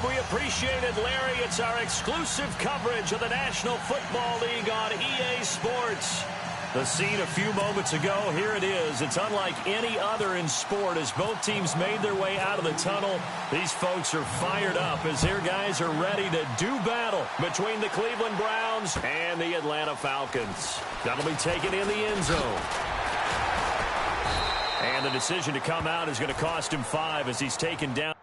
And we appreciate it, Larry. It's our exclusive coverage of the National Football League on EA Sports. The scene a few moments ago, here it is. It's unlike any other in sport as both teams made their way out of the tunnel. These folks are fired up as their guys are ready to do battle between the Cleveland Browns and the Atlanta Falcons. That'll be taken in the end zone. And the decision to come out is going to cost him 5 as he's taken down.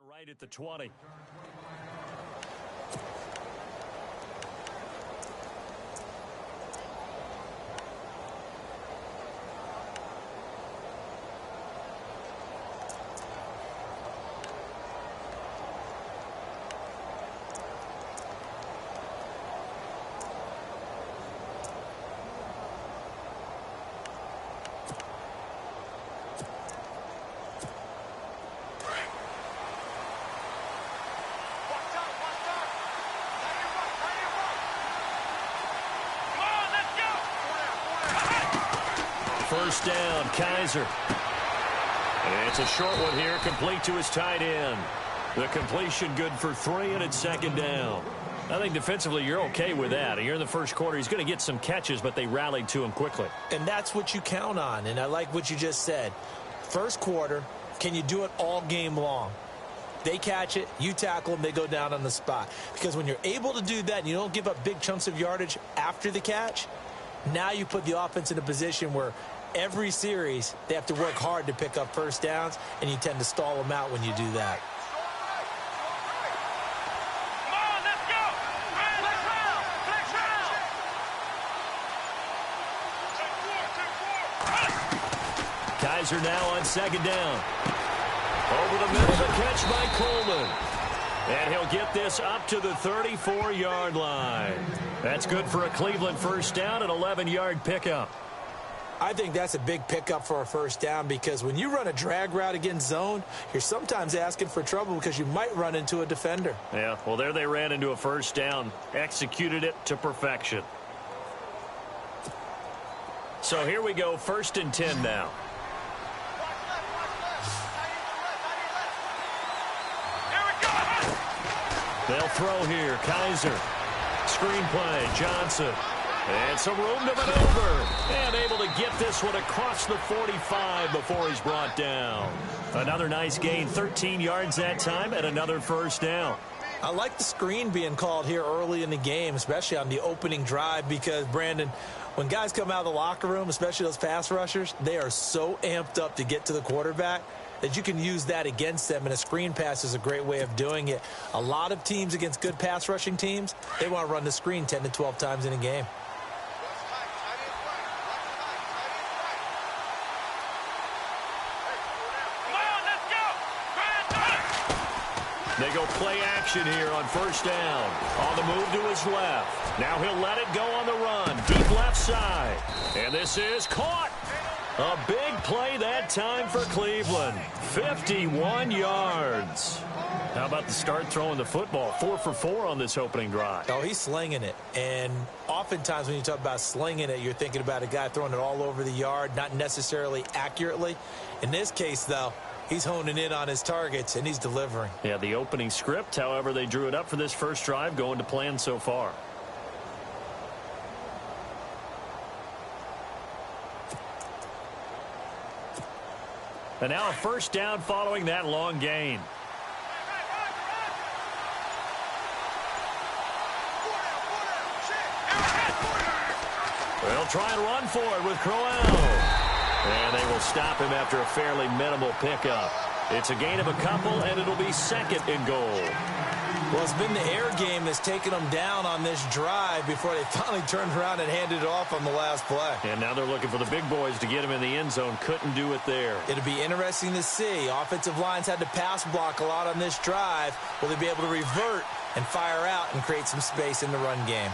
Right at the 20. First down, Kaiser. And it's a short one here, complete to his tight end. The completion good for 3, and it's second down. I think defensively you're okay with that. You're in the first quarter. He's going to get some catches, but they rallied to him quickly. And that's what you count on, and I like what you just said. First quarter, can you do it all game long? They catch it, you tackle them, they go down on the spot. Because when you're able to do that and you don't give up big chunks of yardage after the catch, now you put the offense in a position where every series, they have to work hard to pick up first downs, and you tend to stall them out when you do that. Come on, let's go! Kaiser now on second down. Over the middle, the catch by Coleman. And he'll get this up to the 34-yard line. That's good for a Cleveland first down, an 11-yard pickup. I think that's a big pickup for a first down because when you run a drag route against zone, you're sometimes asking for trouble because you might run into a defender. Yeah, well, there they ran into a first down, executed it to perfection. So here we go, 1st and 10 now. They'll throw here, Kaiser. Screen play, Johnson. And some room to maneuver. And able to get this one across the 45 before he's brought down. Another nice gain, 13 yards that time, and another first down. I like the screen being called here early in the game, especially on the opening drive, because, Brandon, when guys come out of the locker room, especially those pass rushers, they are so amped up to get to the quarterback that you can use that against them, and a screen pass is a great way of doing it. A lot of teams against good pass rushing teams, they want to run the screen 10 to 12 times in a game. They go play action here on first down. On the move to his left. Now he'll let it go on the run. Deep left side. And this is caught. A big play that time for Cleveland. 51 yards. How about the start throwing the football? 4 for 4 on this opening drive. Oh, he's slinging it. And oftentimes when you talk about slinging it, you're thinking about a guy throwing it all over the yard, not necessarily accurately. In this case, though, he's honing in on his targets, and he's delivering. Yeah, the opening script, however, they drew it up for this first drive, going to plan so far. And now a first down following that long gain. They'll try and run for it with Crowell. And they will stop him after a fairly minimal pickup. It's a gain of a couple, and it'll be 2nd and goal. Well, it's been the air game that's taken them down on this drive before they finally turned around and handed it off on the last play. And now they're looking for the big boys to get him in the end zone. Couldn't do it there. It'll be interesting to see. Offensive lines had to pass block a lot on this drive. Will they be able to revert and fire out and create some space in the run game?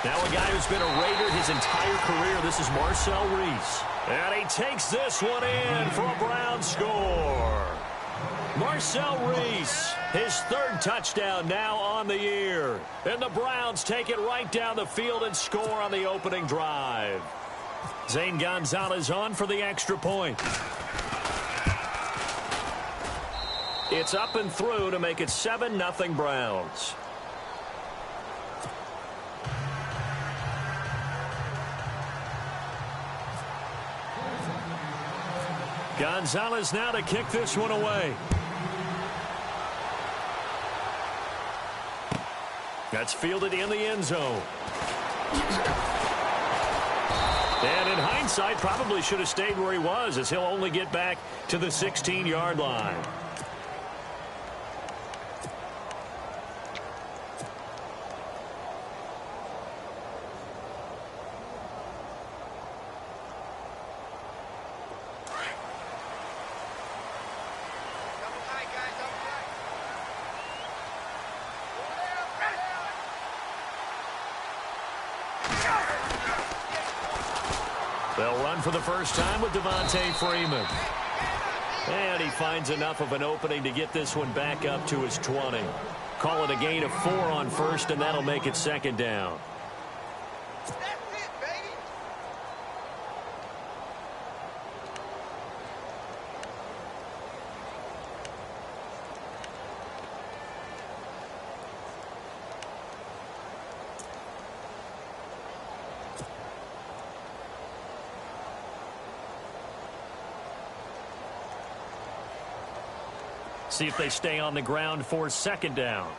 Now a guy who's been a Raider his entire career. This is Marcel Reese. And he takes this one in for a Brown score. Marcel Reese, his third touchdown now on the year. And the Browns take it right down the field and score on the opening drive. Zane Gonzalez on for the extra point. It's up and through to make it 7-0 Browns. Gonzalez now to kick this one away. That's fielded in the end zone. And in hindsight, probably should have stayed where he was, as he'll only get back to the 16-yard line. They'll run for the first time with Devontae Freeman. And he finds enough of an opening to get this one back up to his 20. Call it a gain of 4 on first, and that'll make it second down. See if they stay on the ground for second down.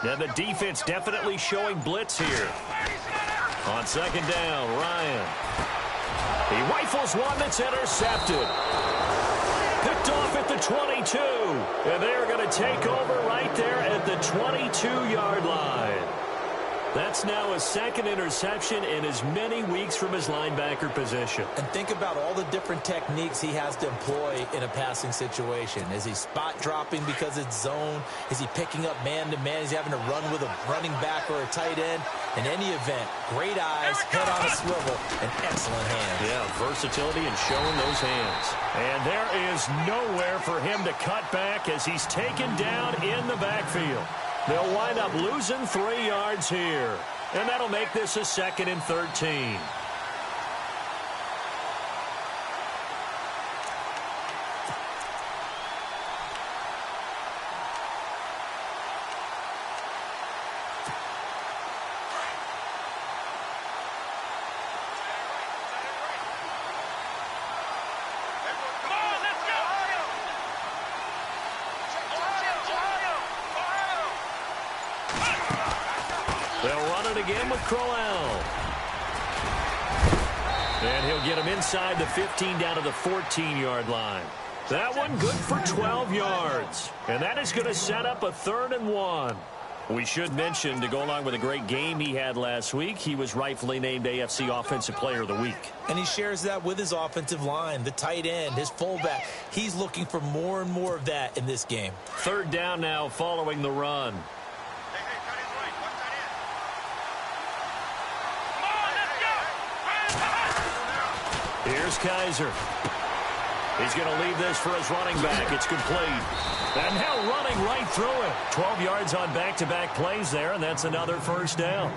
Now the defense definitely showing blitz here. On second down, Ryan. He rifles one that's intercepted. Picked off at the 22. And they're going to take over right there at the 22-yard line. That's now a second interception in as many weeks from his linebacker position. And think about all the different techniques he has to employ in a passing situation. Is he spot dropping because it's zone? Is he picking up man-to-man? Is he having to run with a running back or a tight end? In any event, great eyes, head on a swivel, and excellent hands. Yeah, versatility and showing those hands. And there is nowhere for him to cut back as he's taken down in the backfield. They'll wind up losing 3 yards here. And that'll make this a 2nd and 13. They'll run it again with Crowell. And he'll get him inside the 15 down to the 14-yard line. That one good for 12 yards. And that is going to set up a 3rd and 1. We should mention, to go along with a great game he had last week, he was rightfully named AFC Offensive Player of the Week. And he shares that with his offensive line, the tight end, his fullback. He's looking for more and more of that in this game. 3rd down now following the run. Here's Kaiser. He's going to leave this for his running back. It's complete. And now running right through it. 12 yards on back-to-back plays there, and that's another 1st down.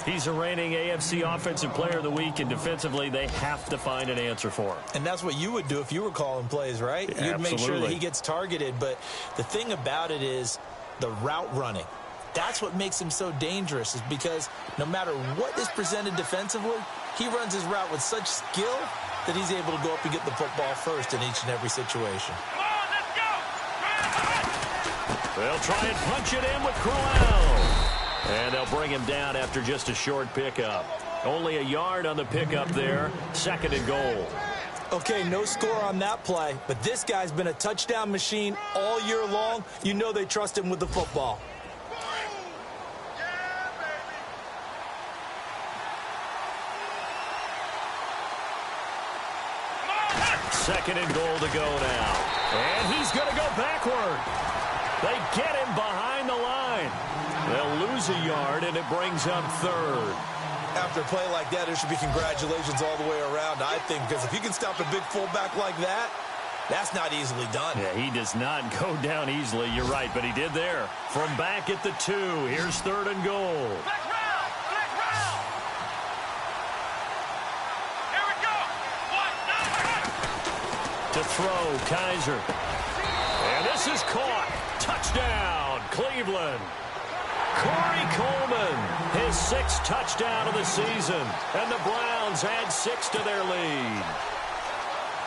He's a reigning AFC Offensive Player of the Week, and defensively they have to find an answer for him. And that's what you would do if you were calling plays, right? Yeah, you'd make sure that he gets targeted. But the thing about it is the route running. That's what makes him so dangerous, is because no matter what is presented defensively, he runs his route with such skill that he's able to go up and get the football first in each and every situation. They'll try and punch it in with Crowell. And they'll bring him down after just a short pickup. Only a yard on the pickup there. 2nd and goal. Okay, no score on that play, but this guy's been a touchdown machine all year long. You know they trust him with the football. Second and goal to go now. And he's going to go backward. They get him behind the line. They'll lose a yard, and it brings up 3rd. After a play like that, there should be congratulations all the way around, I think, because if you can stop a big fullback like that, that's not easily done. Yeah, he does not go down easily. You're right, but he did there. From back at the 2, here's 3rd and goal. Black round! Black round! Here we go! 1, 9, To throw, Kaiser. And this is caught. Touchdown, Cleveland. Corey Coleman, his 6th touchdown of the season. And the Browns add 6 to their lead.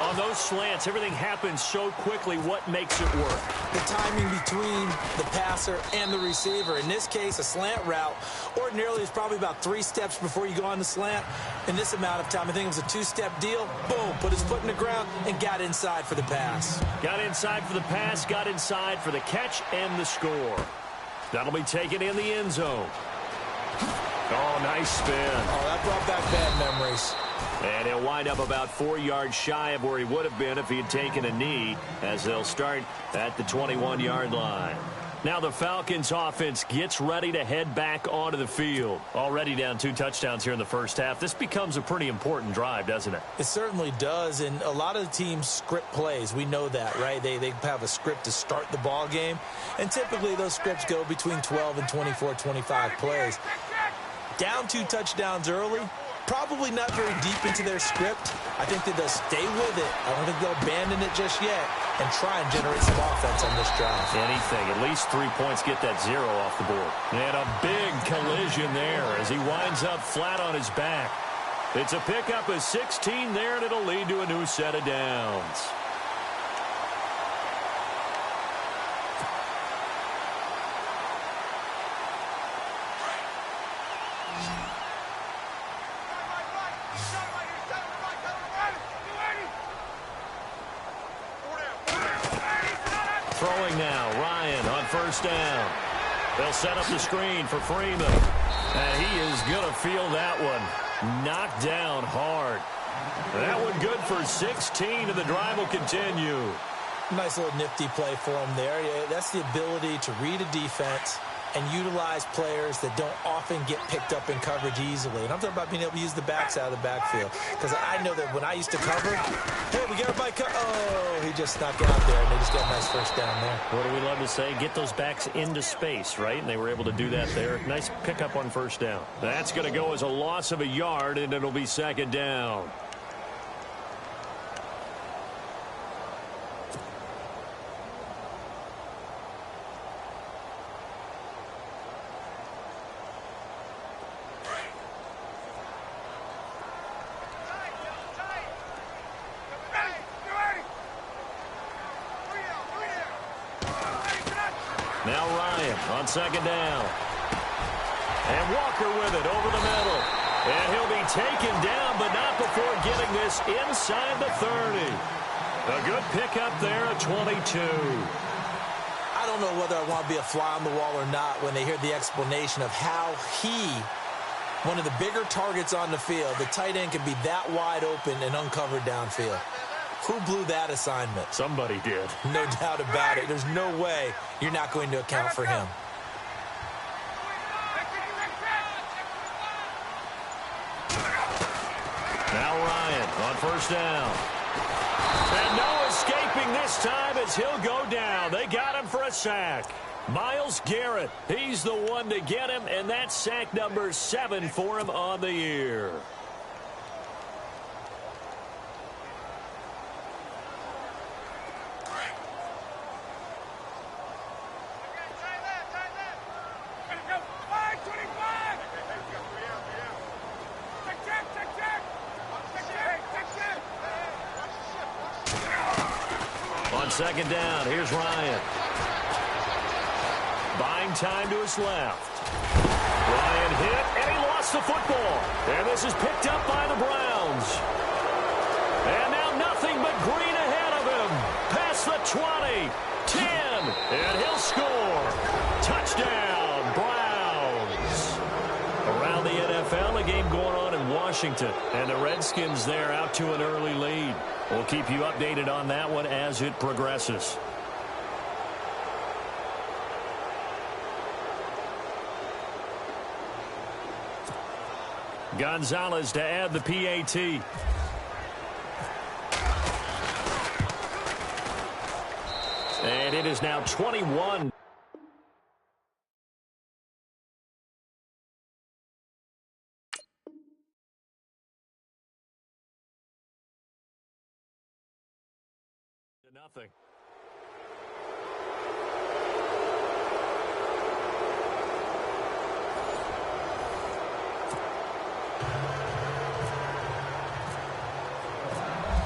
On those slants, everything happens so quickly. What makes it work? The timing between the passer and the receiver. In this case, a slant route ordinarily is probably about 3 steps before you go on the slant. In this amount of time, I think it was a 2-step deal. Boom, put his foot in the ground and got inside for the pass. Got inside for the pass, got inside for the catch and the score. That'll be taken in the end zone. Oh, nice spin. Oh, that brought back bad memories. And he'll wind up about 4 yards shy of where he would have been if he had taken a knee, as they'll start at the 21-yard line. Now the Falcons offense gets ready to head back onto the field. Already down 2 touchdowns here in the first half. This becomes a pretty important drive, doesn't it? It certainly does, and a lot of the teams script plays. We know that, right? They have a script to start the ball game, and typically those scripts go between 12 and 24, 25 plays. Down 2 touchdowns early, probably not very deep into their script. I think that they'll stay with it. I don't think they'll abandon it just yet and try and generate some offense on this drive. Anything. At least 3 points get that 0 off the board. And a big collision there as he winds up flat on his back. It's a pickup of 16 there, and it'll lead to a new set of downs. Throwing now, Ryan on first down. They'll set up the screen for Freeman. And he is going to feel that one. Knocked down hard. That one good for 16, and the drive will continue. Nice little nifty play for him there. Yeah, that's the ability to read a defense and utilize players that don't often get picked up in coverage easily. And I'm talking about being able to use the backs out of the backfield. Because I know that when I used to cover, hey, we got everybody oh, he just snuck out there, and they just got a nice first down there. What do we love to say? Get those backs into space, right? And they were able to do that there. Nice pickup on first down. That's going to go as a loss of a yard, and it'll be 2nd down. Now Ryan on 2nd down. And Walker with it over the middle. And he'll be taken down, but not before getting this inside the 30. A good pickup there at 22. I don't know whether I want to be a fly on the wall or not when they hear the explanation of how one of the bigger targets on the field, the tight end, can be that wide open and uncovered downfield. Who blew that assignment? Somebody did. No doubt about it. There's no way you're not going to account for him. Now Ryan on first down. And no escaping this time as he'll go down. They got him for a sack. Myles Garrett, he's the one to get him, and that's sack number 7 for him on the year. On 2nd down, here's Ryan. Buying time to his left. Ryan hit, and he lost the football. And this is picked up by the Browns. And now nothing but green ahead of him. Past the 20, 10, and he'll score. Touchdown, Browns. Around the NFL, a game going on in Washington. And the Redskins there out to an early lead. We'll keep you updated on that one as it progresses. Gonzalez to add the PAT. And it is now 21. To nothing.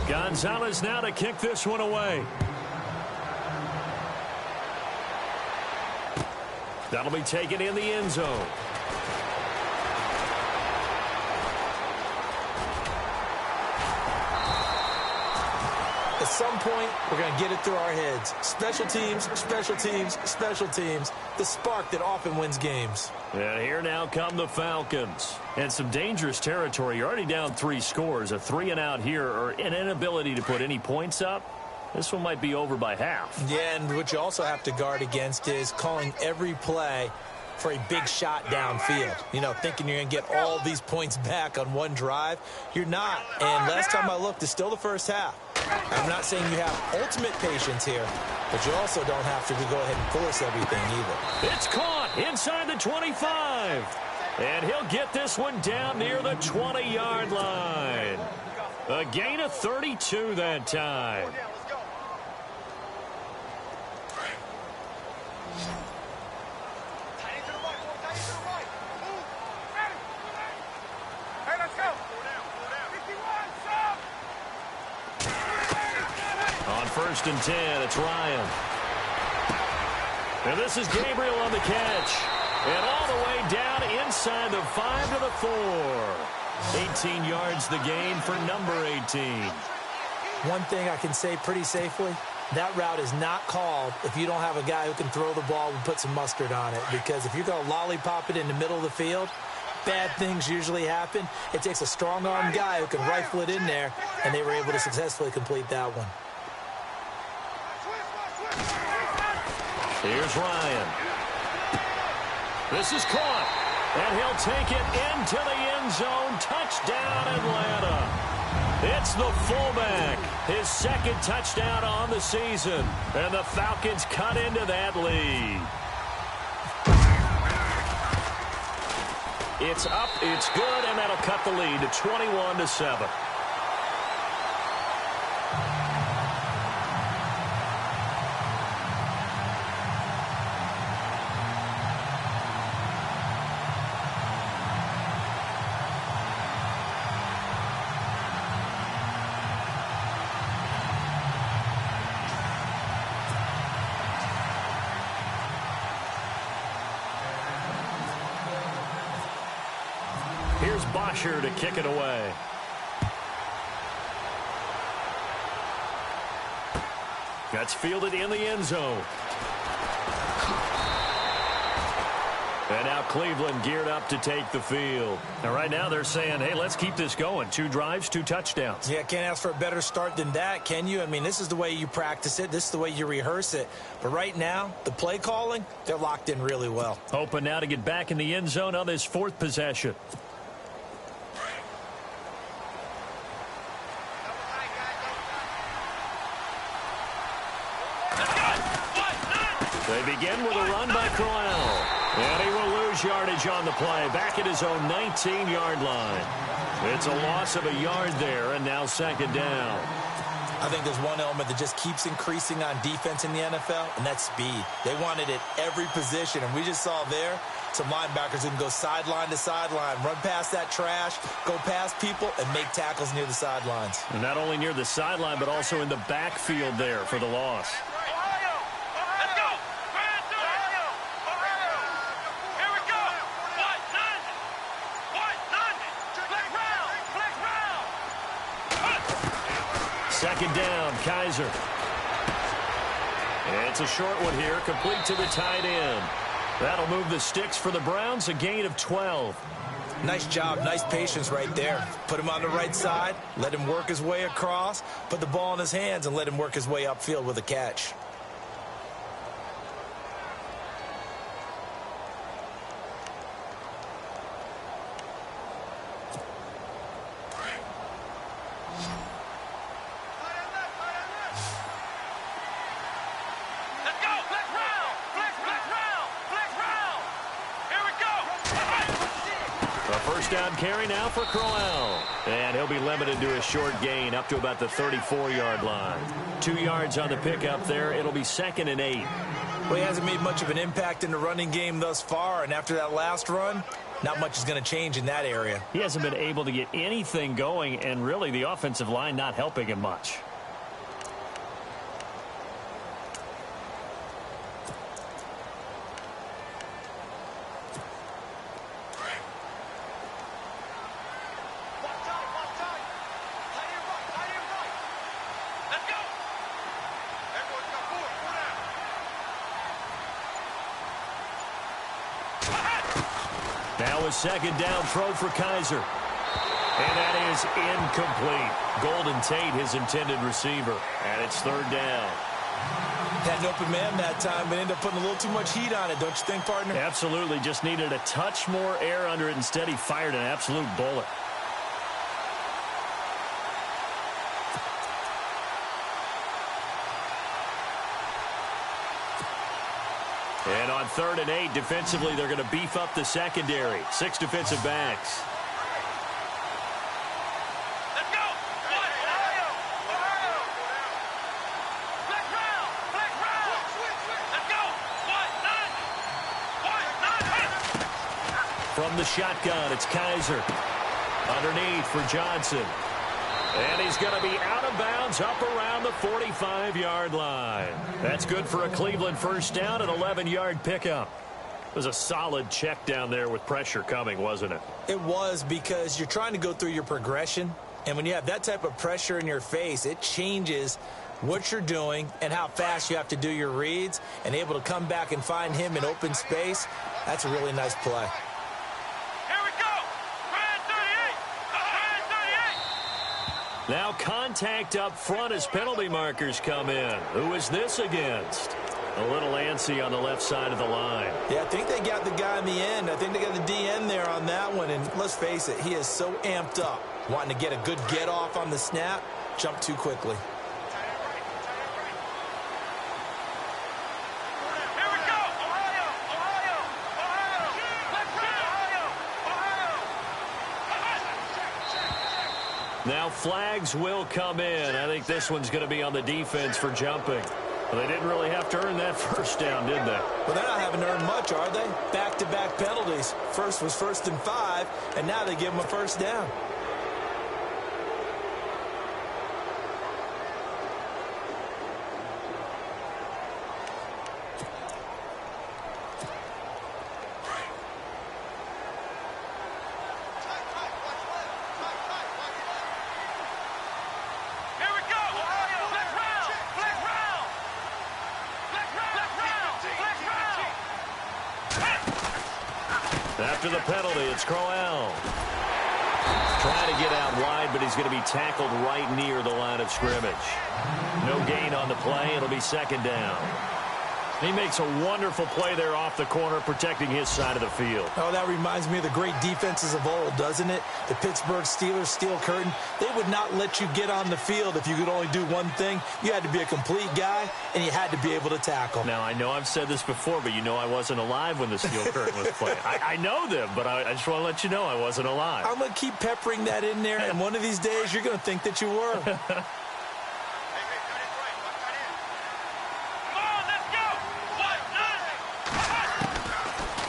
Gonzalez now to kick this one away. That'll be taken in the end zone. At some point, we're going to get it through our heads. Special teams, special teams, special teams. The spark that often wins games. And here now come the Falcons. And some dangerous territory. You're already down 3 scores. A 3-and-out here, or an inability to put any points up. This one might be over by half. Yeah, and what you also have to guard against is calling every play for a big shot downfield. You know, thinking you're going to get all these points back on one drive. You're not. And last time I looked, it's still the first half. I'm not saying you have ultimate patience here, but you also don't have to go ahead and force everything either. It's caught inside the 25. And he'll get this one down near the 20-yard line. A gain of 32 that time. On 1st and 10, it's Ryan. And this is Gabriel on the catch. And all the way down inside the 5 to the 4. 18 yards the gain for number 18. One thing I can say pretty safely, that route is not called if you don't have a guy who can throw the ball and put some mustard on it. Because if you're going to lollipop it in the middle of the field, bad things usually happen. It takes a strong-armed guy who can rifle it in there, and they were able to successfully complete that one. Here's Ryan. This is caught, and he'll take it into the end zone. Touchdown, Atlanta. It's the fullback, his 2nd touchdown on the season, and the Falcons cut into that lead. It's up, it's good, and that'll cut the lead to 21-7. Here's Bosher to kick it away. That's fielded in the end zone. And now Cleveland geared up to take the field. And right now they're saying, hey, let's keep this going. 2 drives, 2 touchdowns. Yeah, can't ask for a better start than that, can you? I mean, this is the way you practice it. This is the way you rehearse it. But right now, the play calling, they're locked in really well. Hoping now to get back in the end zone on this 4th possession. They begin with a run by Crowell. And he will lose yardage on the play. Back at his own 19-yard line. It's a loss of a yard there, and now 2nd down. I think there's one element that just keeps increasing on defense in the NFL, and that's speed. They want it at every position, and we just saw there some linebackers who can go sideline to sideline, run past that trash, go past people, and make tackles near the sidelines. And not only near the sideline, but also in the backfield there for the loss. Second down, Kaiser. And it's a short one here, complete to the tight end. That'll move the sticks for the Browns, a gain of 12. Nice job, nice patience right there. Put him on the right side, let him work his way across, put the ball in his hands, and let him work his way upfield with a catch. Down carry now for Crowell. And he'll be limited to a short gain up to about the 34-yard line. 2 yards on the pickup there. It'll be 2nd and 8. Well, he hasn't made much of an impact in the running game thus far, and after that last run, not much is going to change in that area. He hasn't been able to get anything going, and really the offensive line not helping him much. Now a second down throw for Kaiser. And that is incomplete. Golden Tate, his intended receiver. And it's 3rd down. Had an open man that time, but ended up putting a little too much heat on it, don't you think, partner? Absolutely. Just needed a touch more air under it. Instead, he fired an absolute bullet. And on 3rd and 8, defensively, they're going to beef up the secondary. 6 defensive backs. Let's go! Ohio! Ohio! Black round! Black round! Let's go! 1-9! 1-9! From the shotgun, it's Kaiser. Underneath for Johnson. And he's going to be out of bounds up around the 45-yard line. That's good for a Cleveland first down, an 11-yard pickup. It was a solid check down there with pressure coming, wasn't it? It was, because you're trying to go through your progression, and when you have that type of pressure in your face, it changes what you're doing and how fast you have to do your reads, and able to come back and find him in open space. That's a really nice play. Now contact up front as penalty markers come in. Who is this against? A little antsy on the left side of the line. Yeah, I think they got the guy in the end. I think they got the DN there on that one. And let's face it, he is so amped up, wanting to get a good get off on the snap, jump too quickly. Now flags will come in. I think this one's going to be on the defense for jumping. Well, they didn't really have to earn that first down, did they? Well, they're not having to earn much, are they? Back-to-back penalties. First was 1st and 5, and now they give them a first down. After the penalty, it's Crowell. Trying to get out wide, but he's going to be tackled right near the line of scrimmage. No gain on the play. It'll be 2nd down. He makes a wonderful play there off the corner, protecting his side of the field. Oh, that reminds me of the great defenses of old, doesn't it? The Pittsburgh Steelers, steel curtain. They would not let you get on the field if you could only do one thing. You had to be a complete guy, and you had to be able to tackle. Now, I know I've said this before, but you know I wasn't alive when the steel curtain was playing. I know them, but I just want to let you know I wasn't alive. I'm going to keep peppering that in there, and one of these days you're going to think that you were.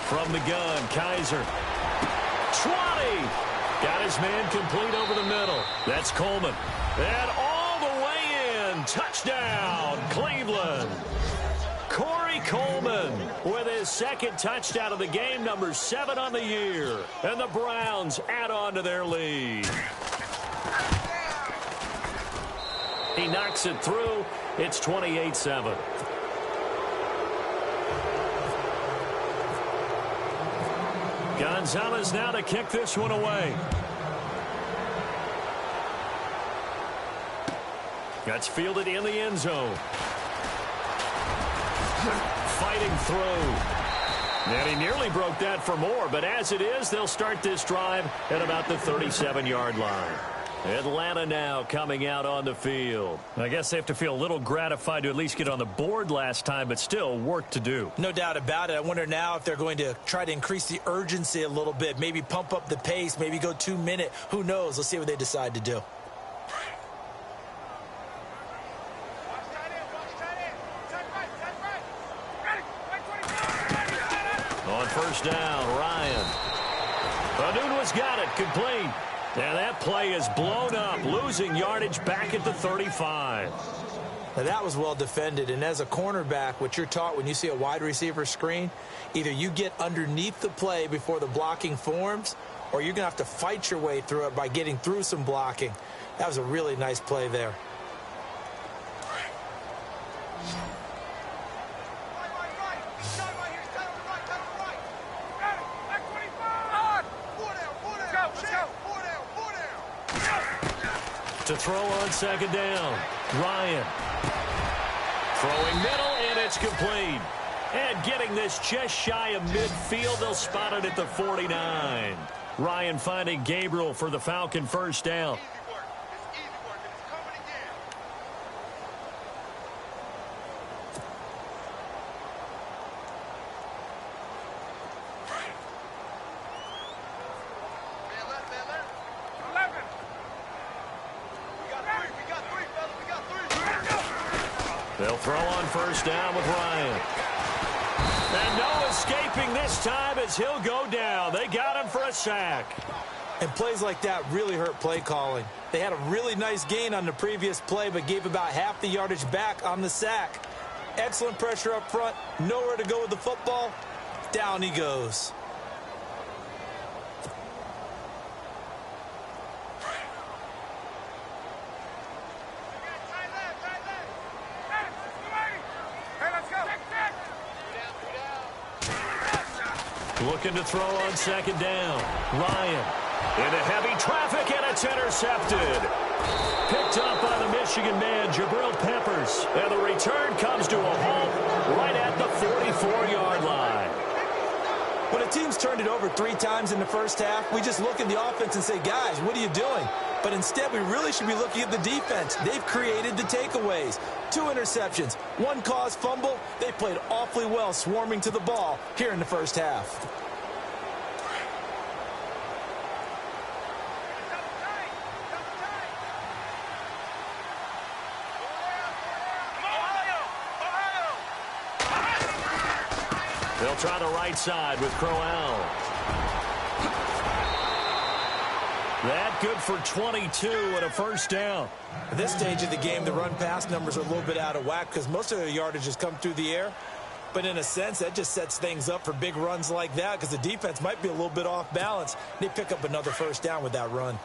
From the gun, Kaiser. 20! Got his man complete over the middle. That's Coleman. And all the way in. Touchdown, Cleveland. Corey Coleman with his 2nd touchdown of the game, number 7 on the year. And the Browns add on to their lead. He knocks it through. It's 28-7. Gonzalez now to kick this one away. That's fielded in the end zone. Fighting through. And he nearly broke that for more, but as it is, they'll start this drive at about the 37-yard line. Atlanta now coming out on the field. I guess they have to feel a little gratified to at least get on the board last time, but still work to do. No doubt about it. I wonder now if they're going to try to increase the urgency a little bit, maybe pump up the pace, maybe go 2-minute. Who knows? Let's see what they decide to do. On first down, Ryan. Anunua's got it, complete. And that play is blown up, losing yardage back at the 35. Now that was well defended, and as a cornerback, what you're taught when you see a wide receiver screen, either you get underneath the play before the blocking forms, or you're going to have to fight your way through it by getting through some blocking. That was a really nice play there. To throw on second down, Ryan. Throwing middle, and it's complete. And getting this just shy of midfield, they'll spot it at the 49. Ryan finding Gabriel for the Falcon first down. They'll throw on first down with Ryan. And no escaping this time as he'll go down. They got him for a sack. And plays like that really hurt play calling. They had a really nice gain on the previous play, but gave about half the yardage back on the sack. Excellent pressure up front. Nowhere to go with the football. Down he goes. Looking to throw on second down. Ryan into heavy traffic, and it's intercepted. Picked up by the Michigan man, Jabril Peppers. And the return comes to a halt right at the 44-yard line. When a team's turned it over 3 times in the first half, we just look at the offense and say, guys, what are you doing? But instead, we really should be looking at the defense. They've created the takeaways. 2 interceptions, 1 caused fumble. They played awfully well swarming to the ball here in the first half. They'll try the right side with Crowell. That good for 22 and a first down. At this stage of the game, the run-pass numbers are a little bit out of whack because most of the yardage has come through the air. But in a sense, that just sets things up for big runs like that because the defense might be a little bit off balance. They pick up another first down with that run.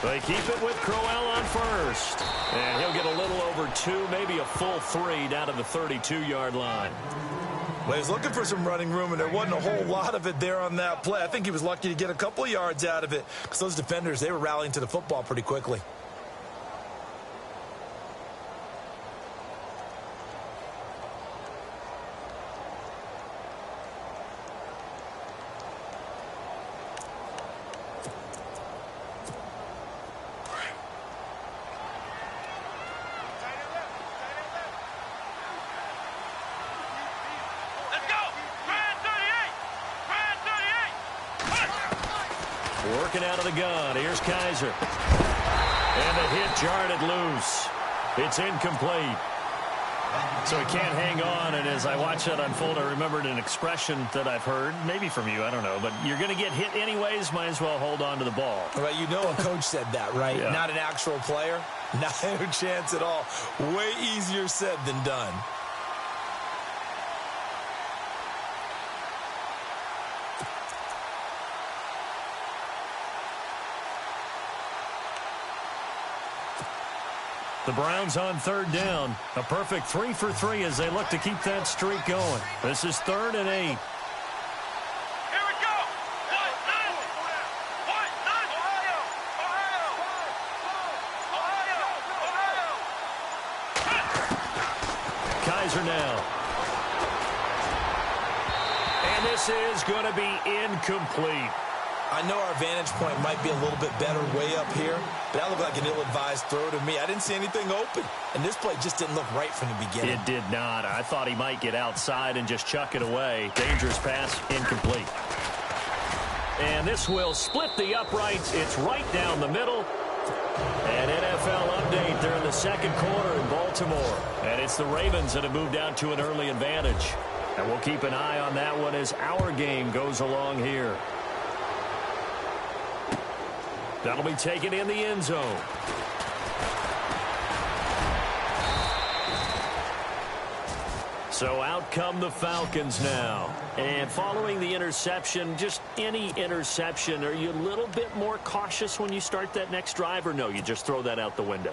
They keep it with Crowell on first. And he'll get a little over 2, maybe a full 3 down to the 32-yard line. Well, he was looking for some running room, and there wasn't a whole lot of it there on that play. I think he was lucky to get a couple of yards out of it because those defenders, they were rallying to the football pretty quickly. Working out of the gun. Here's Kaiser. And the hit jarred it loose. It's incomplete. So he can't hang on. And as I watch that unfold, I remembered an expression that I've heard, maybe from you, I don't know. But you're going to get hit anyways, might as well hold on to the ball. Right, you know a coach said that, right? Yeah. Not an actual player. Not a chance at all. Way easier said than done. The Browns on third down. A perfect 3 for 3 as they look to keep that streak going. This is 3rd and 8. Here we go. One, none. Ohio. Kaiser now. And this is going to be incomplete. I know our vantage point might be a little bit better way up here, but that looked like an ill-advised throw to me. I didn't see anything open, and this play just didn't look right from the beginning. It did not. I thought he might get outside and just chuck it away. Dangerous pass, incomplete. And this will split the uprights. It's right down the middle. An NFL update there in the second quarter in Baltimore. And it's the Ravens that have moved out to an early advantage. And we'll keep an eye on that one as our game goes along here. That'll be taken in the end zone. So out come the Falcons now. And following the interception, just any interception, are you a little bit more cautious when you start that next drive, or no, you just throw that out the window?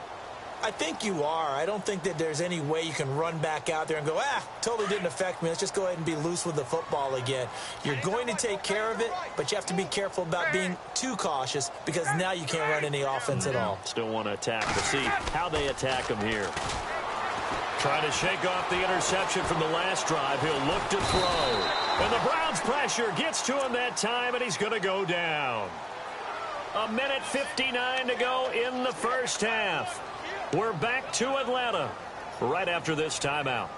I think you are. I don't think that there's any way you can run back out there and go, totally didn't affect me. Let's just go ahead and be loose with the football again. You're going to take care of it, but you have to be careful about being too cautious because now you can't run any offense at all. Still want to attack. We'll see how they attack him here. Trying to shake off the interception from the last drive. He'll look to throw. And the Browns' pressure gets to him that time, and he's going to go down. 1:59 to go in the first half. We're back to Atlanta right after this timeout.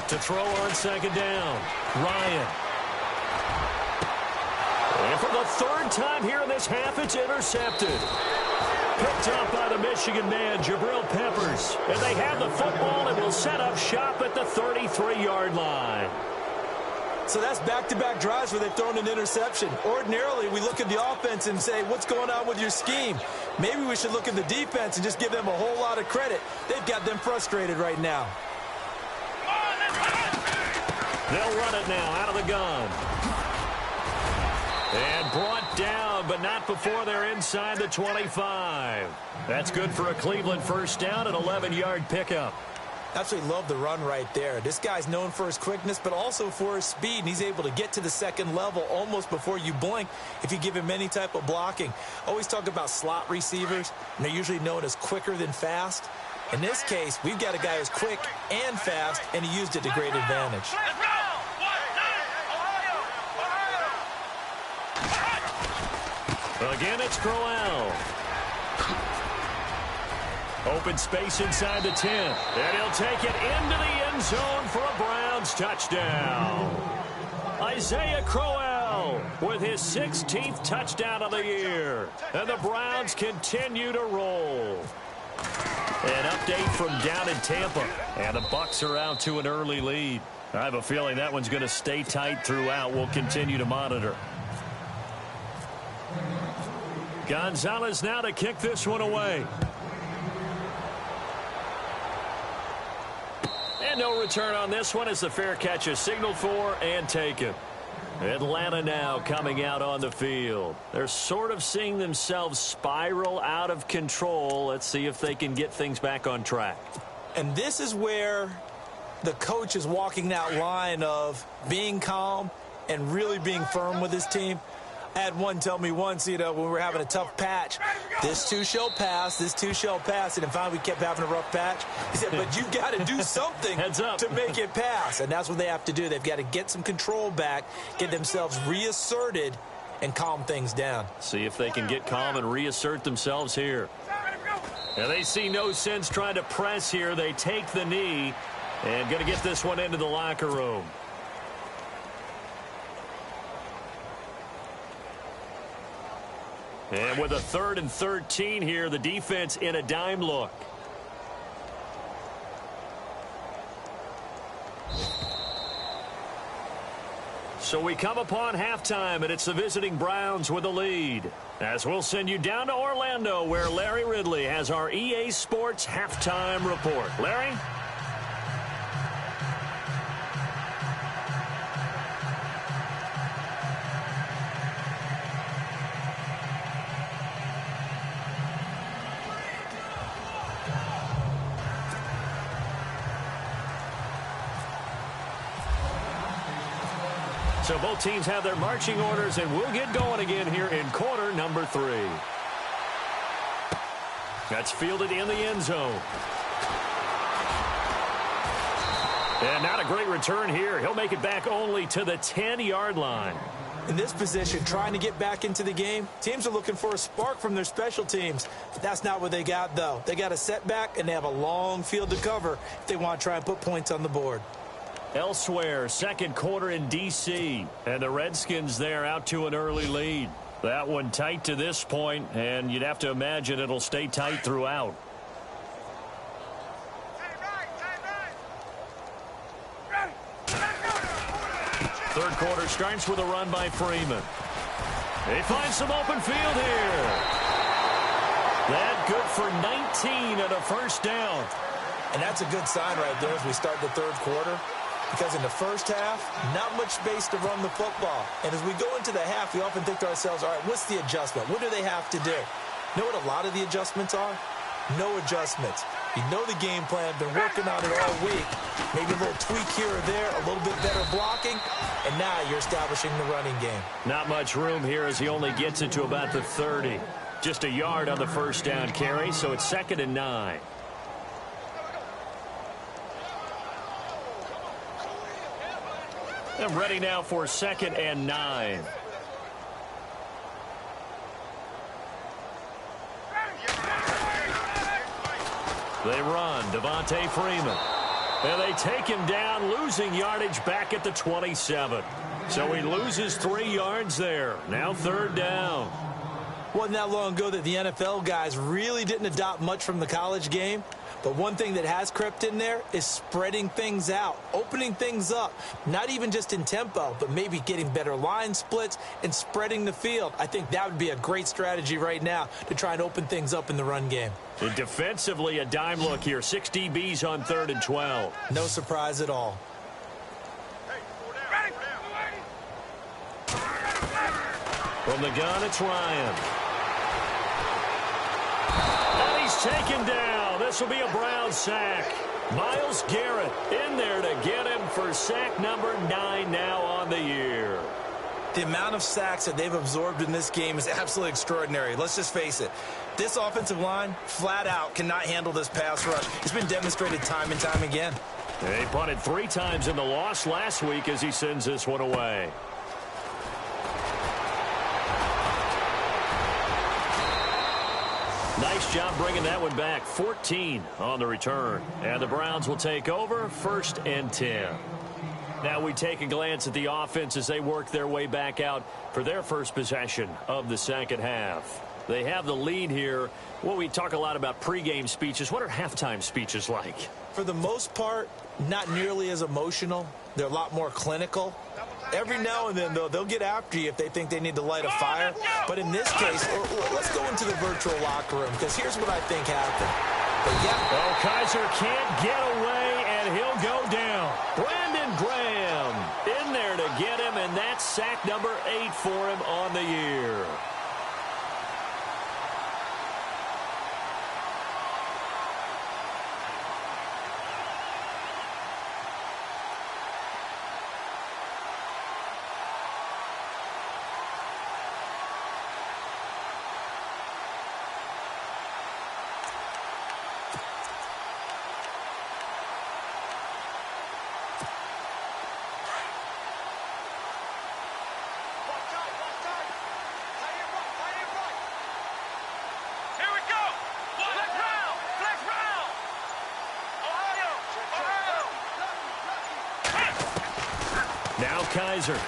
To throw on second down, Ryan. And for the third time here in this half, it's intercepted. Picked up by the Michigan man, Jabril Peppers. And they have the football and will set up shop at the 33-yard line. So that's back-to-back drives where they've thrown an interception. Ordinarily, we look at the offense and say, what's going on with your scheme? Maybe we should look at the defense and just give them a whole lot of credit. They've got them frustrated right now. They'll run it now out of the gun. And brought down, but not before they're inside the 25. That's good for a Cleveland first down, an 11-yard pickup. Absolutely love the run right there. This guy's known for his quickness, but also for his speed, and he's able to get to the second level almost before you blink if you give him any type of blocking. Always talk about slot receivers, and they're usually known as quicker than fast. In this case, we've got a guy who's quick and fast, and he used it to great advantage. Again, it's Crowell. Open space inside the 10. And he'll take it into the end zone for a Browns touchdown. Isaiah Crowell with his 16th touchdown of the year. And the Browns continue to roll. An update from down in Tampa. And the Bucs are out to an early lead. I have a feeling that one's going to stay tight throughout. We'll continue to monitor. Gonzalez now to kick this one away. And no return on this one as the fair catch is signaled for and taken. Atlanta now coming out on the field. They're sort of seeing themselves spiral out of control. Let's see if they can get things back on track. And this is where the coach is walking that line of being calm and really being firm with his team. I had one tell me once, when we were having a tough patch, this too shall pass, this too shall pass. And then finally we kept having a rough patch. He said, but you've got to do something to make it pass. And that's what they have to do. They've got to get some control back, get themselves reasserted, and calm things down. See if they can get calm and reassert themselves here. And they see no sense trying to press here. They take the knee and going to get this one into the locker room. And with a 3rd and 13 here, the defense in a dime look. So we come upon halftime, and it's the visiting Browns with the lead. As we'll send you down to Orlando, where Larry Ridley has our EA Sports halftime report. Larry? So both teams have their marching orders, and we'll get going again here in quarter number 3. That's fielded in the end zone. And not a great return here. He'll make it back only to the 10-yard line. In this position, trying to get back into the game, teams are looking for a spark from their special teams. But that's not what they got, though. They got a setback, and they have a long field to cover if they want to try and put points on the board. Elsewhere, second quarter in D.C., and the Redskins there out to an early lead. That one tight to this point, and you'd have to imagine it'll stay tight throughout. Third quarter starts with a run by Freeman. They find some open field here. That good for 19 and a first down. And that's a good sign right there as we start the third quarter. Because in the first half, not much space to run the football. And as we go into the half, we often think to ourselves, all right, what's the adjustment? What do they have to do? You know what a lot of the adjustments are? No adjustments. You know the game plan, been working on it all week. Maybe a little tweak here or there, a little bit better blocking, and now you're establishing the running game. Not much room here as he only gets it to about the 30. Just a yard on the first down carry, so it's 2nd and 9. And ready now for 2nd and 9. They run, Devontae Freeman. And they take him down, losing yardage back at the 27. So he loses 3 yards there. Now 3rd down. Wasn't that long ago that the NFL guys really didn't adopt much from the college game. But one thing that has crept in there is spreading things out, opening things up, not even just in tempo, but maybe getting better line splits and spreading the field. I think that would be a great strategy right now to try and open things up in the run game. And defensively, a dime look here. 6 DBs on 3rd and 12. No surprise at all. From the gun, it's Ryan. And he's taken down. This will be a Brown sack. Myles Garrett in there to get him for sack number 9 now on the year. The amount of sacks that they've absorbed in this game is absolutely extraordinary. Let's just face it. This offensive line, flat out, cannot handle this pass rush. It's been demonstrated time and time again. They punted 3 times in the loss last week as he sends this one away. Nice job bringing that one back. 14 on the return. And the Browns will take over 1st and 10. Now we take a glance at the offense as they work their way back out for their first possession of the second half. They have the lead here. Well, we talk a lot about pregame speeches. What are halftime speeches like? For the most part, not nearly as emotional. They're a lot more clinical. Every now and then, though, they'll get after you if they think they need to light a fire. But in this case, let's go into the virtual locker room, because here's what I think happened. Oh, Kaiser can't get away, and he'll go down. Brandon Graham in there to get him, and that's sack number 8 for him on the year. Now Kaiser.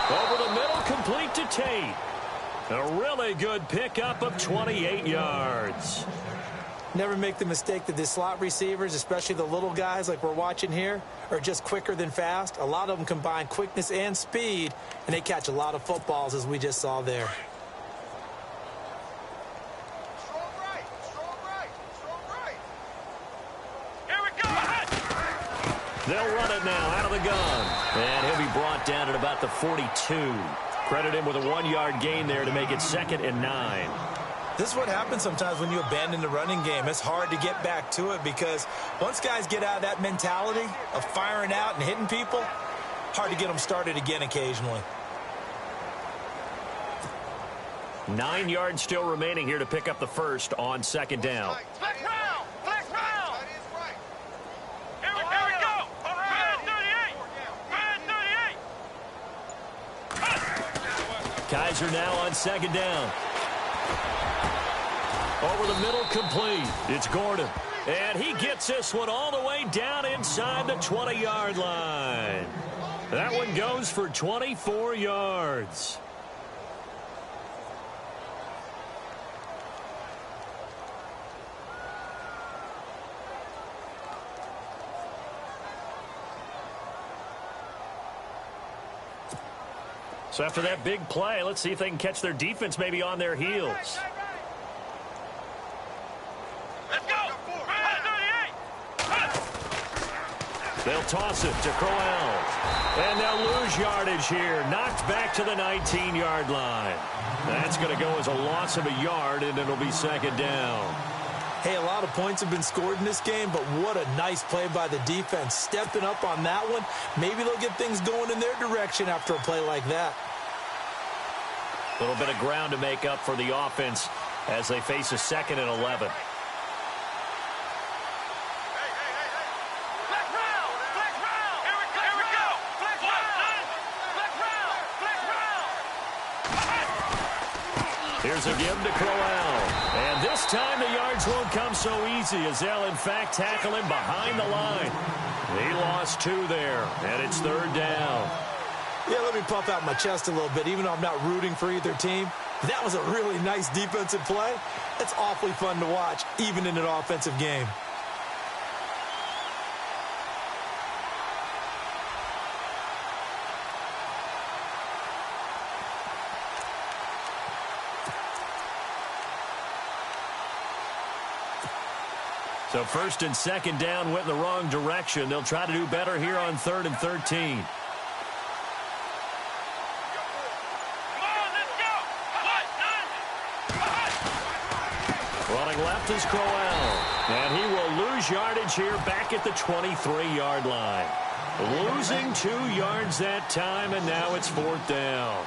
Over the middle complete to Tate. A really good pickup of 28 yards. Never make the mistake that the slot receivers, especially the little guys like we're watching here, are just quicker than fast. A lot of them combine quickness and speed, and they catch a lot of footballs, as we just saw there. Strong right. Strong right. Strong right. Here we go. They'll run it now out of the gun. And he'll be brought down at about the 42. Credit him with a 1-yard gain there to make it 2nd and 9. This is what happens sometimes when you abandon the running game. It's hard to get back to it because once guys get out of that mentality of firing out and hitting people, hard to get them started again occasionally. 9 yards still remaining here to pick up the first on 2nd down. Flex round. Flex round. Here we go. Red 38. Red 38. Kaiser now on 2nd down. Over the middle, complete. It's Gordon. And he gets this one all the way down inside the 20-yard line. That one goes for 24 yards. So after that big play, let's see if they can catch their defense maybe on their heels. Let's go. Red 38. They'll toss it to Crowell. And they'll lose yardage here. Knocked back to the 19-yard line. That's going to go as a loss of a yard, and it'll be 2nd down. Hey, a lot of points have been scored in this game, but what a nice play by the defense. Stepping up on that one. Maybe they'll get things going in their direction after a play like that. A little bit of ground to make up for the offense as they face a 2nd and 11. Here's a give to Crowell. And this time the yards won't come so easy as they'll, in fact, tackle him behind the line. He lost 2 there, and it's 3rd down. Yeah, let me puff out my chest a little bit, even though I'm not rooting for either team. That was a really nice defensive play. It's awfully fun to watch, even in an offensive game. So 1st and 2nd down went in the wrong direction. They'll try to do better here on 3rd and 13. Running left is Crowell. And he will lose yardage here back at the 23-yard line. Losing 2 yards that time, and now it's 4th down.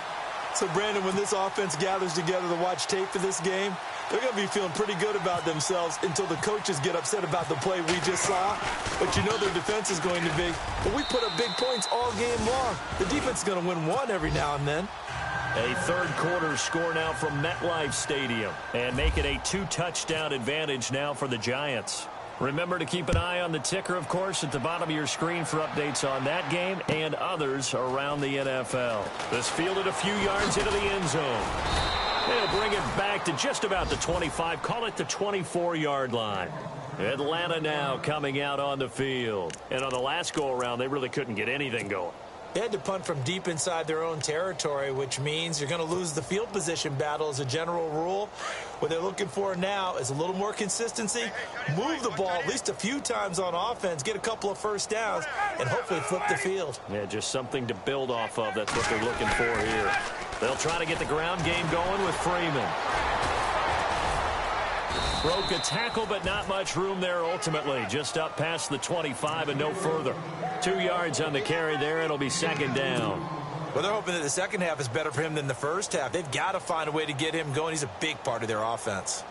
So, Brandon, when this offense gathers together to watch tape for this game, they're going to be feeling pretty good about themselves until the coaches get upset about the play we just saw. But you know their defense is going to be, well, we put up big points all game long. The defense is going to win one every now and then. A 3rd quarter score now from MetLife Stadium. And make it a 2-touchdown advantage now for the Giants. Remember to keep an eye on the ticker, of course, at the bottom of your screen for updates on that game and others around the NFL. This fielded a few yards into the end zone. They'll bring it back to just about the 25, call it the 24-yard line. Atlanta now coming out on the field. And on the last go-around, they really couldn't get anything going. They had to punt from deep inside their own territory, which means you're going to lose the field position battle as a general rule. What they're looking for now is a little more consistency, move the ball at least a few times on offense, get a couple of first downs, and hopefully flip the field. Yeah, just something to build off of. That's what they're looking for here. They'll try to get the ground game going with Freeman. Broke a tackle, but not much room there ultimately. Just up past the 25 and no further. 2 yards on the carry there. It'll be 2nd down. Well, they're hoping that the second half is better for him than the first half. They've got to find a way to get him going. He's a big part of their offense.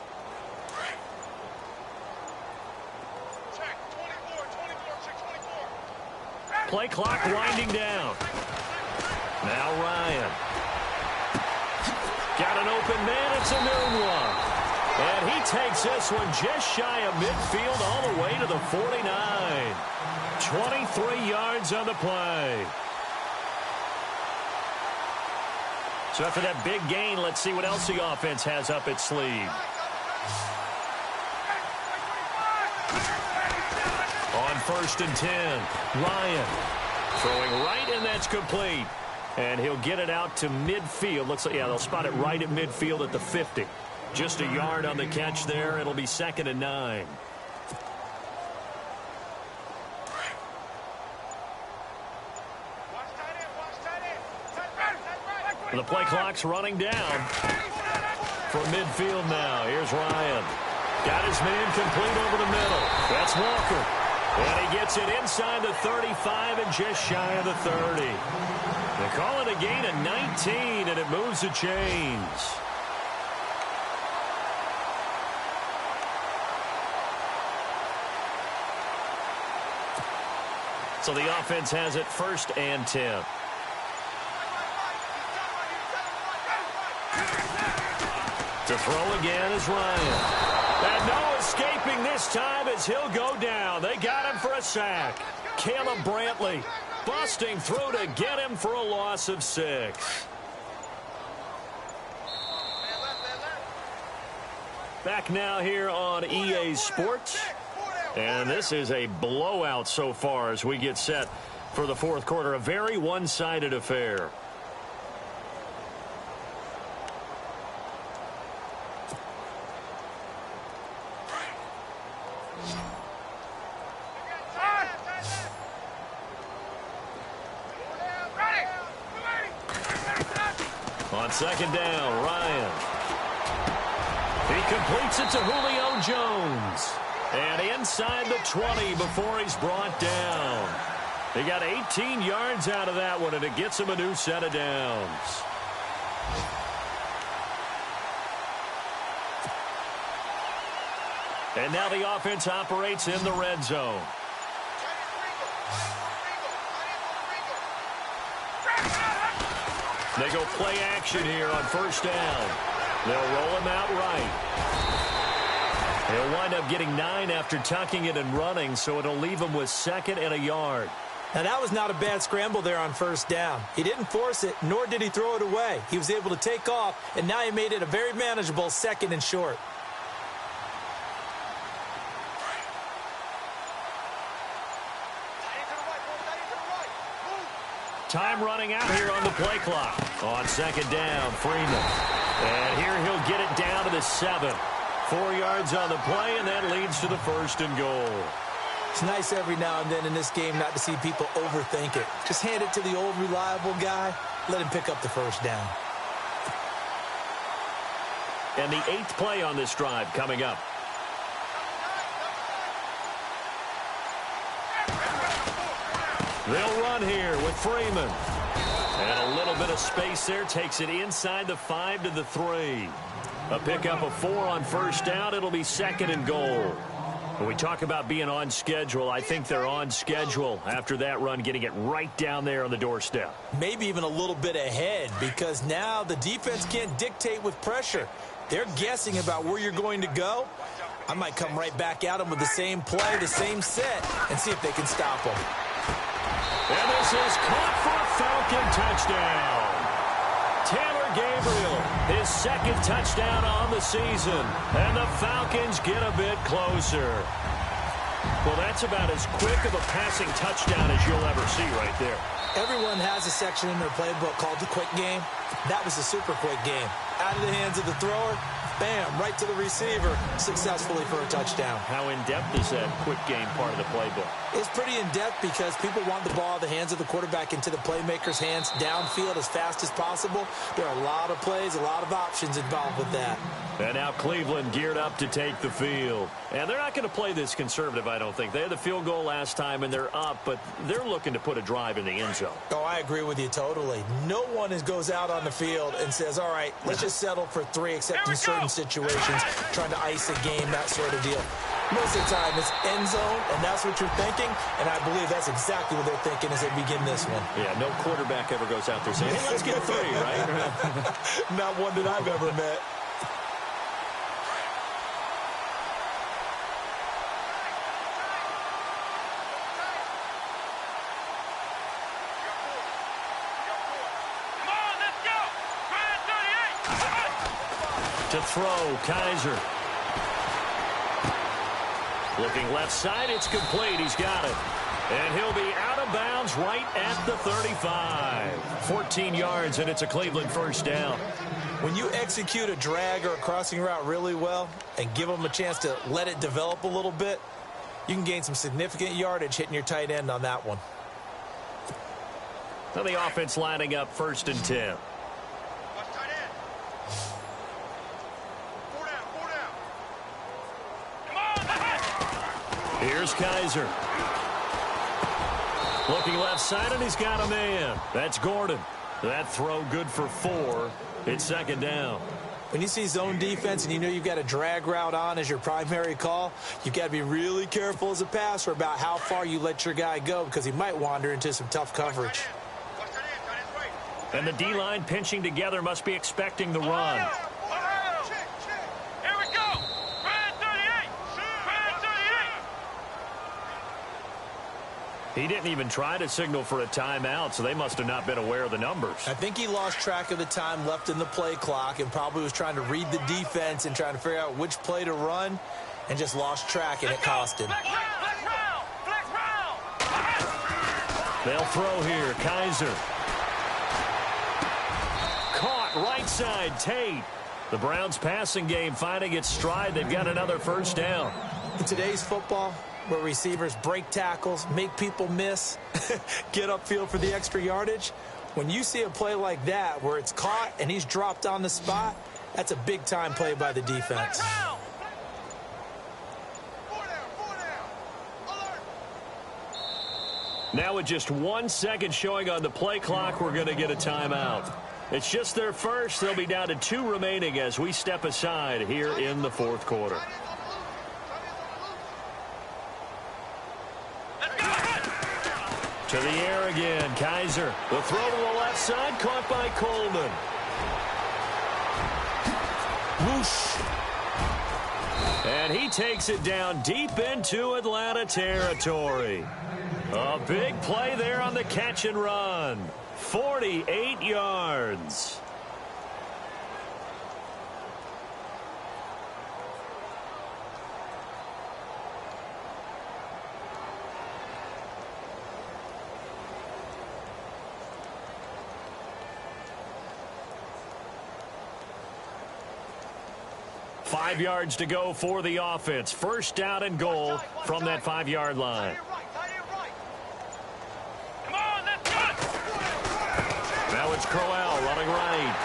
Play clock winding down. Now Ryan. Got an open man. It's a noon one. And he takes this one just shy of midfield all the way to the 49. 23 yards on the play. So after that big gain, let's see what else the offense has up its sleeve. On 1st and 10, Ryan throwing right, and that's complete. And he'll get it out to midfield. Looks like, yeah, they'll spot it right at midfield at the 50. Just a yard on the catch there. It'll be 2nd and 9. The play clock's running down from midfield now. Here's Ryan. Got his man complete over the middle. That's Walker. And he gets it inside the 35 and just shy of the 30. They call it a gain of 19, and it moves the chains. So the offense has it 1st and 10. To throw again is Ryan. And no escaping this time as he'll go down. They got him for a sack. Caleb Brantley busting through to get him for a loss of 6. Back now here on EA Sports. And this is a blowout so far as we get set for the 4th quarter. A very one-sided affair. On 2nd down, Ryan. He completes it to Julio Jones. And inside the 20 before he's brought down. He got 18 yards out of that one, and it gets him a new set of downs. And now the offense operates in the red zone. They go play action here on 1st down. They'll roll him out right. He'll wind up getting 9 after tucking it and running, so it'll leave him with 2nd and a yard. Now, that was not a bad scramble there on 1st down. He didn't force it, nor did he throw it away. He was able to take off, and now he made it a very manageable 2nd and short. Time running out here on the play clock. On 2nd down, Freeman. And here he'll get it down to the 7. 4 yards on the play, and that leads to the 1st and goal. It's nice every now and then in this game not to see people overthink it. Just hand it to the old reliable guy. Let him pick up the 1st down. And the 8th play on this drive coming up. They'll run here with Freeman. And a little bit of space there. Takes it inside the 5 to the 3. A pickup of 4 on 1st down. It'll be 2nd and goal. When we talk about being on schedule, I think they're on schedule after that run, getting it right down there on the doorstep. Maybe even a little bit ahead, because now the defense can't dictate with pressure. They're guessing about where you're going to go. I might come right back at them with the same play, the same set, and see if they can stop them. And this is caught for a Falcon touchdown. Taylor Gabriel, his 2nd touchdown on the season. And the Falcons get a bit closer. Well, that's about as quick of a passing touchdown as you'll ever see right there. Everyone has a section in their playbook called the quick game. That was a super quick game. Out of the hands of the thrower, bam, right to the receiver, successfully for a touchdown. How in-depth is that quick game part of the playbook? It's pretty in-depth because people want the ball out of the hands of the quarterback into the playmaker's hands downfield as fast as possible. There are a lot of plays, a lot of options involved with that. And now Cleveland geared up to take the field. And they're not going to play this conservative, I don't think. They had the field goal last time, and they're up, but they're looking to put a drive in the end zone. Oh, I agree with you totally. No one goes out on the field and says, all right, let's just settle for 3, except in certain situations, trying to ice a game, that sort of deal. Most of the time, it's end zone, and that's what you're thinking, and I believe that's exactly what they're thinking as they begin this one. Yeah, no quarterback ever goes out there saying, hey, let's get 3, right? Not one that I've ever met. Come on, let's go! To throw, Kaiser. Looking left side, it's complete. He's got it. And he'll be out of bounds right at the 35. 14 yards, and it's a Cleveland first down. When you execute a drag or a crossing route really well and give them a chance to let it develop a little bit, you can gain some significant yardage hitting your tight end on that one. Now the offense lining up 1st and 10. Here's Kaiser. Looking left side, and he's got a man. That's Gordon. That throw good for 4. It's 2nd down. When you see zone defense and you know you've got a drag route on as your primary call, you've got to be really careful as a passer about how far you let your guy go because he might wander into some tough coverage. And the D-line pinching together must be expecting the run. He didn't even try to signal for a timeout, so they must have not been aware of the numbers. I think he lost track of the time left in the play clock and probably was trying to read the defense and trying to figure out which play to run and just lost track, and it cost him. They'll throw here. Kaiser. Caught right side. Tate. The Browns passing game finding its stride. They've got another first down. In today's football, where receivers break tackles, make people miss, get upfield for the extra yardage, when you see a play like that where it's caught and he's dropped on the spot, that's a big-time play by the defense. Now with just 1 second showing on the play clock, we're going to get a timeout. It's just their first. They'll be down to 2 remaining as we step aside here in the 4th quarter. To the air again, Kaiser. The throw to the left side, caught by Coleman. Whoosh. And he takes it down deep into Atlanta territory. A big play there on the catch and run. 48 yards. Five yards to go for the offense. First down and goal from that 5-yard line. Now it's Crowell running right.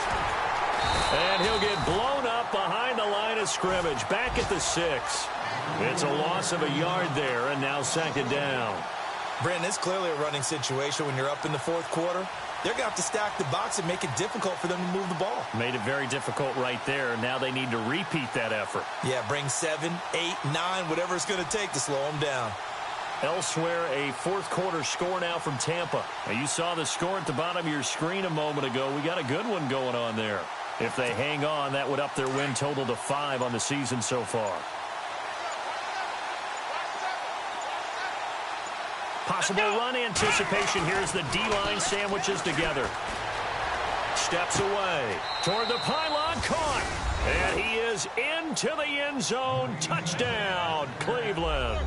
And he'll get blown up behind the line of scrimmage. Back at the 6. It's a loss of a yard there, and now 2nd down. Brandon, it's clearly a running situation when you're up in the 4th quarter. They're going to have to stack the box and make it difficult for them to move the ball. Made it very difficult right there. Now they need to repeat that effort. Yeah, bring 7, 8, 9, whatever it's going to take to slow them down. Elsewhere, a 4th quarter score now from Tampa. Now, you saw the score at the bottom of your screen a moment ago. We got a good one going on there. If they hang on, that would up their win total to 5 on the season so far. Possible run anticipation. Here's the D-line sandwiches together. Steps away toward the pylon, caught. And he is into the end zone. Touchdown, Cleveland.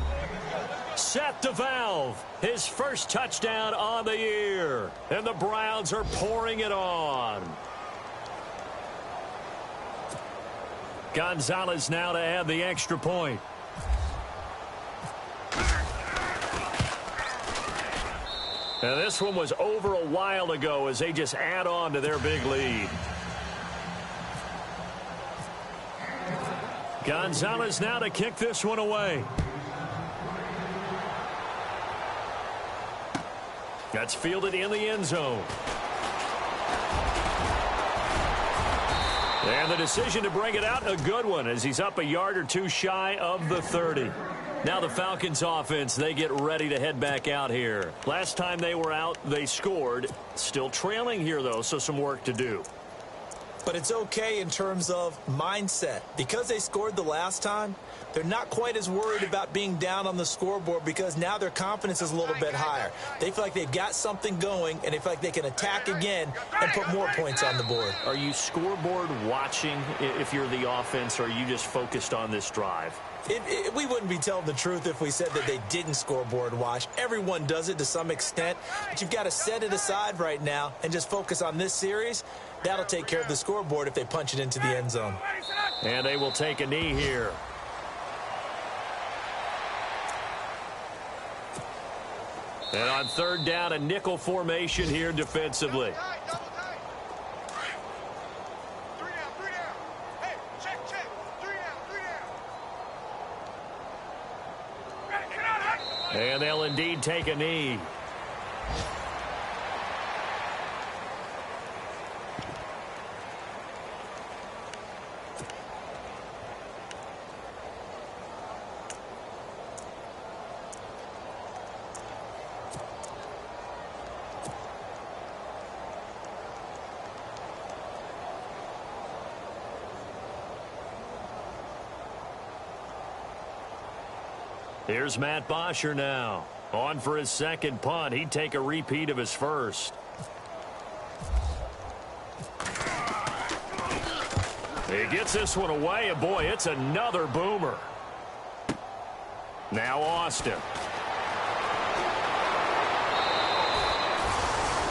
Seth DeValve, his first touchdown on the year. And the Browns are pouring it on. Gonzalez now to add the extra point. Now this one was over a while ago as they just add on to their big lead. Gonzalez now to kick this one away. That's fielded in the end zone. And the decision to bring it out, a good one, as he's up a yard or two shy of the 30. Now the Falcons offense, they get ready to head back out here. Last time they were out, they scored. Still trailing here, though, so some work to do. But it's okay in terms of mindset. Because they scored the last time, they're not quite as worried about being down on the scoreboard because now their confidence is a little bit higher. They feel like they've got something going, and they feel like they can attack again and put more points on the board. Are you scoreboard watching if you're the offense, or are you just focused on this drive? We wouldn't be telling the truth if we said that they didn't scoreboard watch. Everyone does it to some extent, but you've got to set it aside right now and just focus on this series. That'll take care of the scoreboard if they punch it into the end zone. And they will take a knee here. And on third down, a nickel formation here defensively. And they'll indeed take a knee. Here's Matt Bosher now. On for his second punt. He'd take a repeat of his first. He gets this one away, and boy, it's another boomer. Now Austin.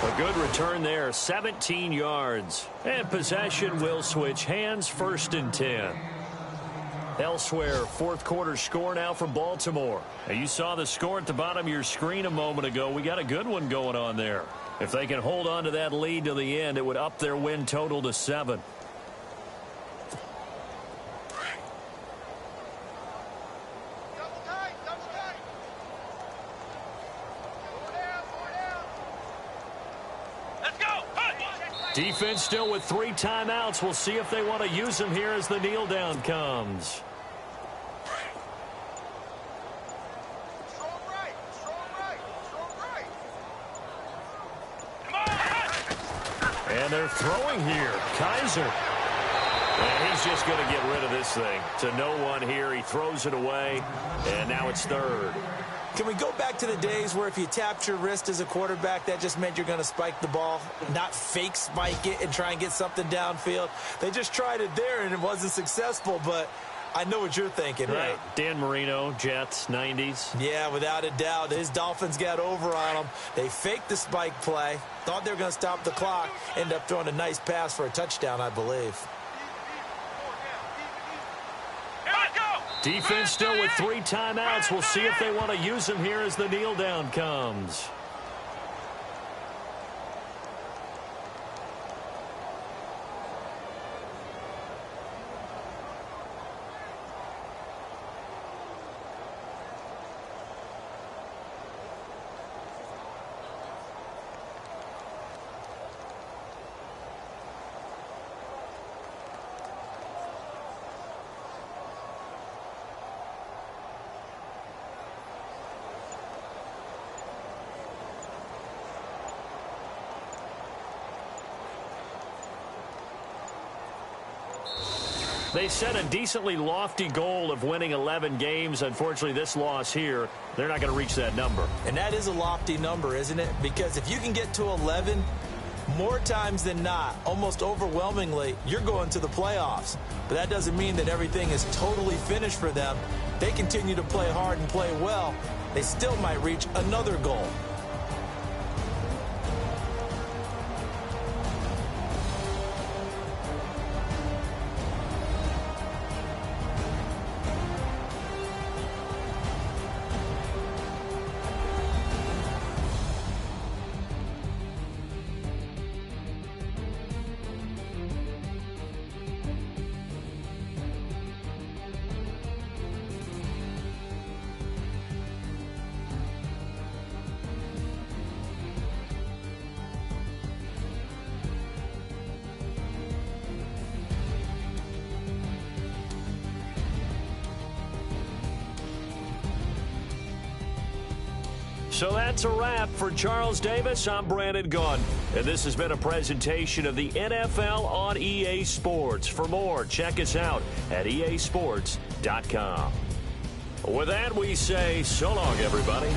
A good return there, 17 yards. And possession will switch hands, 1st and 10. Elsewhere, fourth quarter score now from Baltimore. Now, you saw the score at the bottom of your screen a moment ago. We got a good one going on there. If they can hold on to that lead to the end, it would up their win total to 7. Defense still with 3 timeouts. We'll see if they want to use them here as the kneel down comes. And they're throwing here. Kaiser. And he's just going to get rid of this thing. To no one here. He throws it away. And now it's 3rd. Can we go back to the days where if you tapped your wrist as a quarterback, that just meant you're going to spike the ball, not fake spike it and try and get something downfield? They just tried it there, and it wasn't successful, but I know what you're thinking, right? Dan Marino, Jets, 90s. Yeah, without a doubt. His Dolphins got over on him. They faked the spike play, thought they were going to stop the clock, ended up throwing a nice pass for a touchdown, I believe. Defense still with 3 timeouts. We'll see if they want to use them here as the kneel down comes. They set a decently lofty goal of winning 11 games. Unfortunately, this loss here, they're not going to reach that number. And that is a lofty number, isn't it? Because if you can get to 11, more times than not, almost overwhelmingly, you're going to the playoffs. But that doesn't mean that everything is totally finished for them. They continue to play hard and play well. They still might reach another goal. So that's a wrap. For Charles Davis, I'm Brandon Gaudin, and this has been a presentation of the NFL on EA Sports. For more, check us out at easports.com. With that, we say so long, everybody.